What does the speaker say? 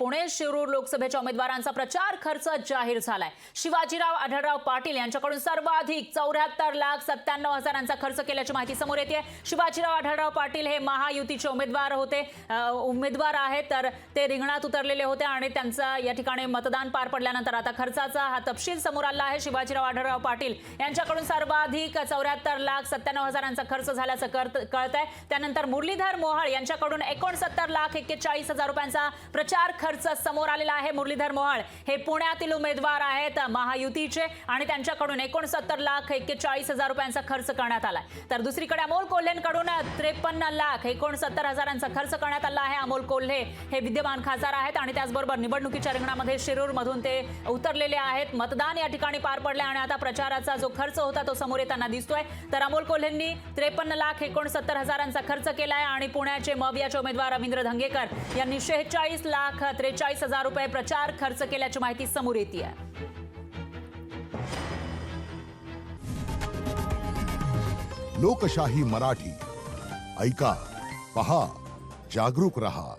पुणे शिरूर लोकसभेच्या उमेदवारांचा प्रचार खर्च जाहीर झालाय। शिवाजीराव आढळराव पाटील यांच्याकडून सर्वाधिक 74,97,000 खर्च केल्याची माहिती समोर येते। शिवाजीराव आढळराव पाटील हे महायुतीचे उमेदवार आहेत, तर ते रिंगणात उतरलेले होते आणि त्यांचा या ठिकाणी मतदान पार पडल्यानंतर आता खर्चाचा हा तपशील समोर आला आहे। शिवाजीराव आढळराव पाटील यांच्याकडून सर्वाधिक 74,97,000 खर्च झाल्याचं कळतंय। त्यानंतर मुरलीधर मोहोळ यांच्याकडून 69,41,000 रुपयांचा प्रचार खर्च समोर आलेला आहे। मुरलीधर मोहोळ हे पुण्यातील उमेदवार आहेत महायुतीचे आणि त्यांच्याकडून 69,41,000 रुपयांचा खर्च करण्यात आलाय। तर दुसरीकडे अमोल कोल्हेंकडून 53,69,000 खर्च करण्यात आला आहे। अमोल कोल्हे हे विद्यमान खासदार आहेत आणि त्याचबरोबर निवडणुकीच्या रिंगणामध्ये शिरूर मधून ते उतरलेले आहेत। मतदान या ठिकाणी पार पडले आणि आता प्रचाराचा जो खर्च होता तो समोर येताना दिसतोय। तर अमोल कोल्हेंनी 53,69,000 खर्च केलाय आणि पुण्याचे मवियाचे उमेदवार रवींद्र धंगेकर यांनी 46,43,000 रुपये प्रचार खर्च केल्याची माहिती समोर येते आहे। लोकशाही मराठी ऐका, पहा, जागरूक रहा।